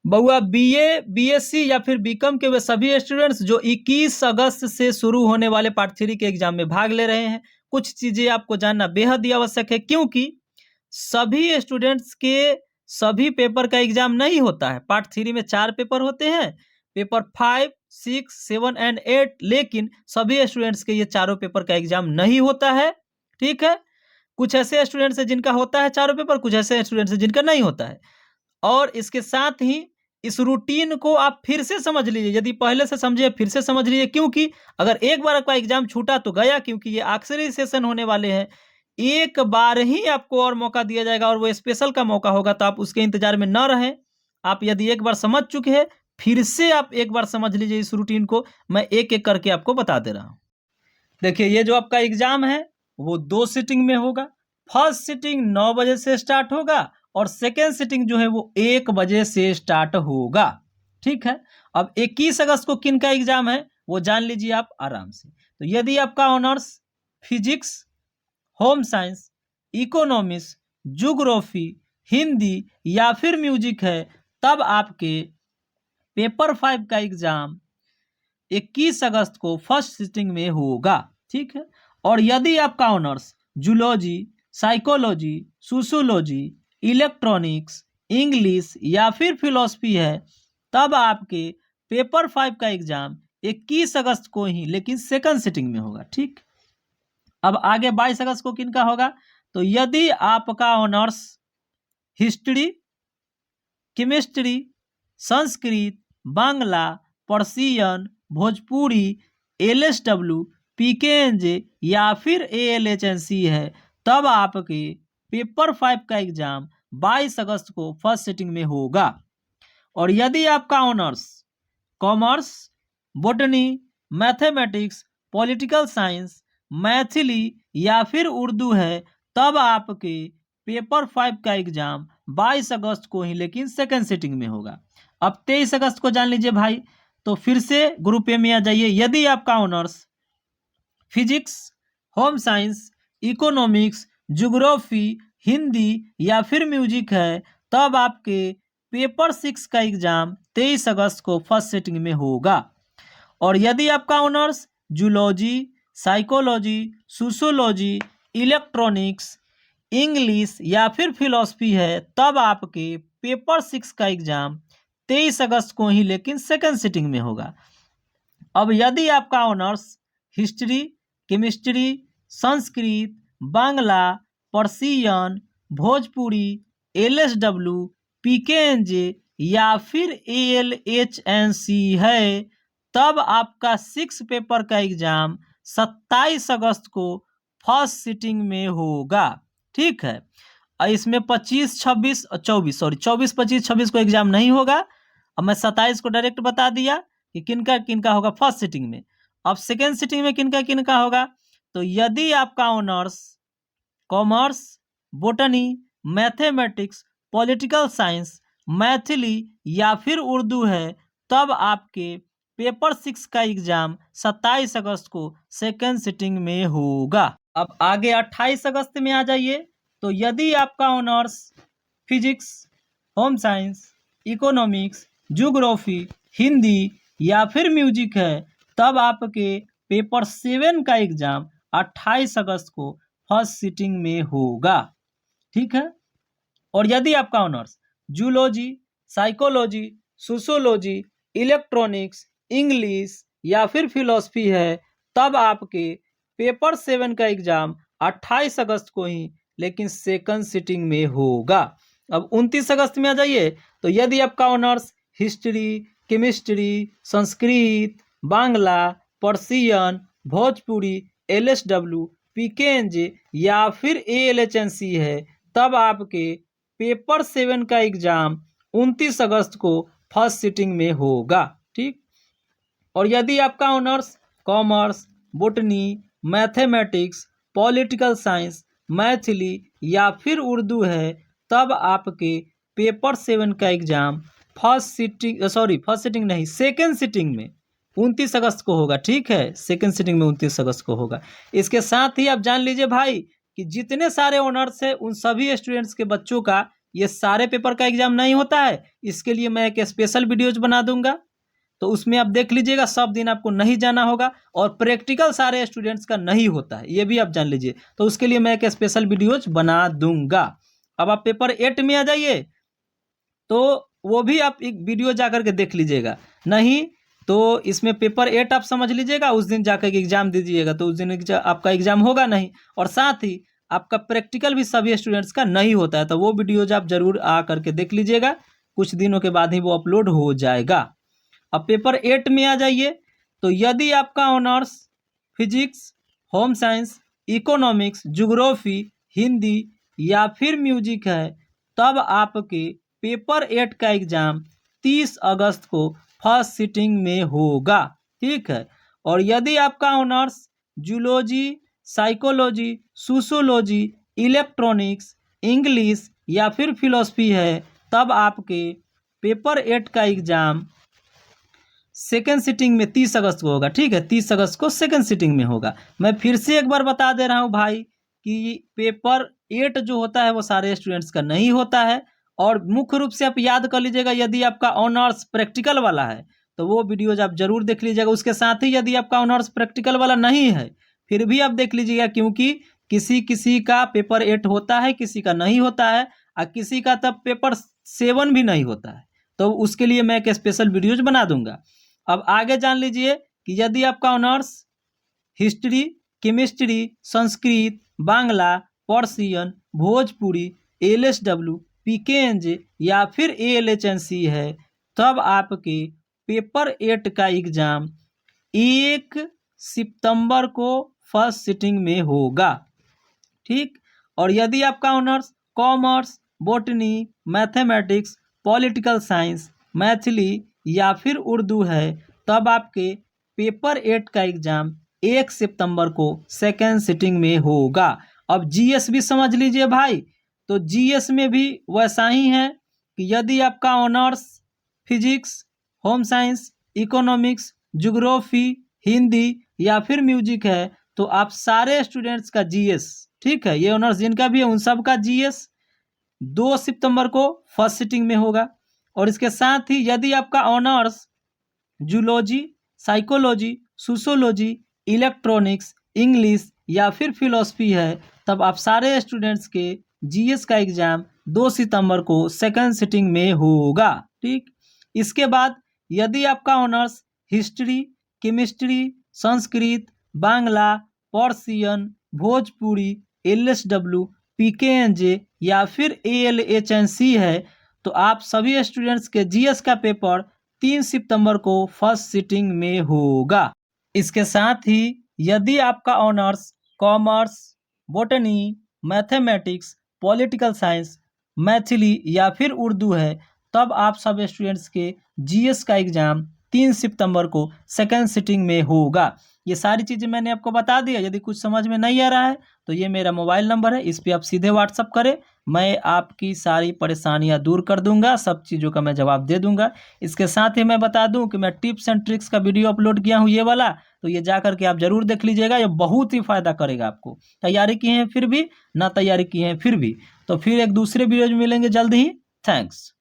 बउआ BA, BSc या फिर बीकॉम के वे सभी स्टूडेंट्स जो 21 अगस्त से शुरू होने वाले पार्ट 3 के एग्जाम में भाग ले रहे हैं। कुछ चीजें आपको जानना बेहद ही आवश्यक है, क्योंकि सभी स्टूडेंट्स के सभी पेपर का एग्जाम नहीं होता है। पार्ट 3 में 4 पेपर होते हैं, पेपर 5, 6, 7 एंड 8, लेकिन सभी स्टूडेंट्स के ये चारों पेपर का एग्जाम नहीं होता है। ठीक है, कुछ ऐसे स्टूडेंट्स हैं जिनका होता है चारों पेपर, कुछ ऐसे स्टूडेंट्स हैं जिनका नहीं होता है। और इसके साथ ही इस रूटीन को आप फिर से समझ लीजिए, यदि पहले से समझे फिर से समझ लीजिए, क्योंकि अगर एक बार आपका एग्जाम छूटा तो गया, क्योंकि ये आखिरी सेशन होने वाले हैं। एक बार ही आपको और मौका दिया जाएगा और वो स्पेशल का मौका होगा, तो आप उसके इंतजार में न रहें। आप यदि एक बार समझ चुके हैं, फिर से आप एक बार समझ लीजिए इस रूटीन को। मैं एक एक करके आपको बता दे रहा हूँ। देखिए, ये जो आपका एग्जाम है वो 2 सिटिंग में होगा। फर्स्ट सिटिंग 9 बजे से स्टार्ट होगा और सेकेंड सिटिंग जो है वो 1 बजे से स्टार्ट होगा। ठीक है, अब 21 अगस्त को किन का एग्जाम है वो जान लीजिए आप आराम से। तो यदि आपका honours physics, home science, economics, geography, Hindi या फिर म्यूजिक है, तब आपके पेपर 5 का एग्जाम 21 अगस्त को फर्स्ट सिटिंग में होगा। ठीक है, और यदि आपका honours zoology, psychology, sociology, electronics, English या फिर फिलॉसफी है, तब आपके पेपर 5 का एग्जाम 21 अगस्त को ही, लेकिन सेकंड सिटिंग में होगा। ठीक, अब आगे 22 अगस्त को किनका होगा? तो यदि आपका honours history, chemistry, Sanskrit, Bangla, Persian, Bhojpuri, LSW, PKNJ या फिर एएलएचएनसी है, तब आपके पेपर 5 का एग्जाम 22 अगस्त को फर्स्ट सिटिंग में होगा। और यदि आपका honours commerce, botany, mathematics, political science, Maithili या फिर उर्दू है, तब आपके पेपर 5 का एग्जाम 22 अगस्त को ही, लेकिन सेकंड सिटिंग में होगा। अब 23 अगस्त को जान लीजिए भाई, तो फिर से ग्रुप ए में आ जाइए। यदि आपका honours physics, home science, economics, geography, Hindi या फिर म्यूजिक है, तब आपके पेपर 6 का एग्जाम 23 अगस्त को फर्स्ट सिटिंग में होगा। और यदि आपका honours zoology, psychology, sociology, electronics, English या फिर फिलॉसफी है, तब आपके पेपर 6 का एग्जाम 23 अगस्त को ही, लेकिन सेकंड सिटिंग में होगा। अब यदि आपका honours history, chemistry, Sanskrit, Bangla, Persian, Bhojpuri, LSW, PKNJ या फिर एएलएचएनसी है, तब आपका 6 पेपर का एग्जाम 27 अगस्त को फर्स्ट सिटिंग में होगा। ठीक है, इसमें 25, 26 और 24, सॉरी 24, 25, 26 को एग्जाम नहीं होगा। अब मैं 27 को डायरेक्ट बता दिया कि किनका किनका होगा फर्स्ट सिटिंग में। अब सेकेंड सिटिंग में किनका किनका होगा? तो यदि आपका honours commerce, botany, mathematics, political science, Maithili या फिर उर्दू है, तब आपके पेपर 6 का एग्जाम 27 अगस्त को सेकेंड सिटिंग में होगा। अब आगे 28 अगस्त में आ जाइए। तो यदि आपका honours physics, home science, economics, geography, Hindi या फिर म्यूजिक है, तब आपके पेपर 7 का एग्जाम 28 अगस्त को फर्स्ट सिटिंग में होगा। ठीक है, और यदि आपका honours zoology, psychology, sociology, electronics, English या फिर फिलॉसफी है, तब आपके पेपर 7 का एग्जाम 28 अगस्त को ही, लेकिन सेकंड सिटिंग में होगा। अब 29 अगस्त में आ जाइए। तो यदि आपका honours history, chemistry, Sanskrit, Bangla, Persian, Bhojpuri, LSW, PKNJ या फिर एएलएचएनसी है, तब आपके पेपर 7 का एग्जाम 29 अगस्त को फर्स्ट सिटिंग में होगा। ठीक, और यदि आपका honours commerce, botany, mathematics, political science, Maithili या फिर उर्दू है, तब आपके पेपर 7 का एग्जाम फर्स्ट सिटिंग नहीं, सेकेंड सिटिंग में 29 अगस्त को होगा। ठीक है, सेकेंड सिटिंग में 29 अगस्त को होगा। इसके साथ ही आप जान लीजिए भाई कि जितने सारे ऑनर्स है उन सभी स्टूडेंट्स के बच्चों का ये सारे पेपर का एग्जाम नहीं होता है, इसके लिए मैं एक स्पेशल वीडियोज बना दूंगा, तो उसमें आप देख लीजिएगा। सब दिन आपको नहीं जाना होगा और प्रैक्टिकल सारे स्टूडेंट्स का नहीं होता है, ये भी आप जान लीजिए। तो उसके लिए मैं एक स्पेशल वीडियोज बना दूंगा। अब आप पेपर 8 में आ जाइए, तो वो भी आप एक वीडियो जा करके देख लीजिएगा। नहीं तो इसमें पेपर 8 आप समझ लीजिएगा, उस दिन जाकर के एग्जाम दीजिएगा, तो उस दिन आपका एग्जाम होगा नहीं। और साथ ही आपका प्रैक्टिकल भी सभी स्टूडेंट्स का नहीं होता है, तो वो वीडियोज आप जरूर आ करके देख लीजिएगा। कुछ दिनों के बाद ही वो अपलोड हो जाएगा। अब पेपर 8 में आ जाइए, तो यदि आपका honours physics, home science, economics, geography, Hindi या फिर म्यूजिक है, तब आपके पेपर 8 का एग्जाम 30 अगस्त को फर्स्ट सिटिंग में होगा। ठीक है। और यदि आपका honours zoology, psychology, sociology, electronics, English या फिर फिलॉसफी है, तब आपके पेपर 8 का एग्जाम सेकेंड सिटिंग में 30 अगस्त को होगा। ठीक है, 30 अगस्त को सेकेंड सिटिंग में होगा। मैं फिर से एक बार बता दे रहा हूँ भाई कि पेपर 8 जो होता है वो सारे स्टूडेंट्स का नहीं होता है। और मुख्य रूप से आप याद कर लीजिएगा, यदि आपका ऑनर्स प्रैक्टिकल वाला है तो वो वीडियोज आप जरूर देख लीजिएगा। उसके साथ ही यदि आपका ऑनर्स प्रैक्टिकल वाला नहीं है फिर भी आप देख लीजिएगा, क्योंकि किसी किसी का पेपर 8 होता है, किसी का नहीं होता है, और किसी का तब पेपर 7 भी नहीं होता है। तो उसके लिए मैं एक स्पेशल वीडियोज बना दूंगा। अब आगे जान लीजिए कि यदि आपका honours history, chemistry, Sanskrit, Bangla, Persian, Bhojpuri, LSW, PKNJ या फिर एएलएचएनसी है, तब आपके पेपर 8 का एग्जाम 1 सितंबर को फर्स्ट सिटिंग में होगा। ठीक। और यदि आपका honours commerce, botany, mathematics, political science, Maithili या फिर उर्दू है, तब आपके पेपर 8 का एग्जाम 1 सितंबर को सेकेंड सिटिंग में होगा। अब जीएस भी समझ लीजिए भाई, तो जीएस में भी वैसा ही है कि यदि आपका honours physics, home science, economics, geography, Hindi या फिर म्यूजिक है, तो आप सारे स्टूडेंट्स का जीएस, ठीक है, ये ऑनर्स जिनका भी है उन सब का जीएस 2 सितंबर को फर्स्ट सिटिंग में होगा। और इसके साथ ही यदि आपका honours zoology, psychology, sociology, electronics, English या फिर फिलॉसफी है, तब आप सारे स्टूडेंट्स के जीएस का एग्जाम 2 सितंबर को सेकंड सिटिंग में होगा। ठीक। इसके बाद यदि आपका honours history, chemistry, Sanskrit, Bangla, Persian, Bhojpuri, LSW, PKNJ या फिर एएलएचएनसी है, तो आप सभी स्टूडेंट्स के जीएस का पेपर 3 सितंबर को फर्स्ट सिटिंग में होगा। इसके साथ ही यदि आपका honours commerce, botany, mathematics, political science, Maithili या फिर उर्दू है, तब आप सब स्टूडेंट्स के जीएस का एग्जाम 3 सितंबर को सेकेंड सिटिंग में होगा। ये सारी चीज़ें मैंने आपको बता दिया। यदि कुछ समझ में नहीं आ रहा है तो ये मेरा मोबाइल नंबर है, इस पर आप सीधे व्हाट्सअप करें, मैं आपकी सारी परेशानियां दूर कर दूंगा, सब चीज़ों का मैं जवाब दे दूंगा। इसके साथ ही मैं बता दूं कि मैं टिप्स एंड ट्रिक्स का वीडियो अपलोड किया हूं ये वाला, तो ये जा करके आप जरूर देख लीजिएगा, ये बहुत ही फायदा करेगा आपको। तैयारी की है फिर भी ना तैयारी की है फिर भी, तो फिर एक दूसरे वीडियो में मिलेंगे जल्द ही। थैंक्स।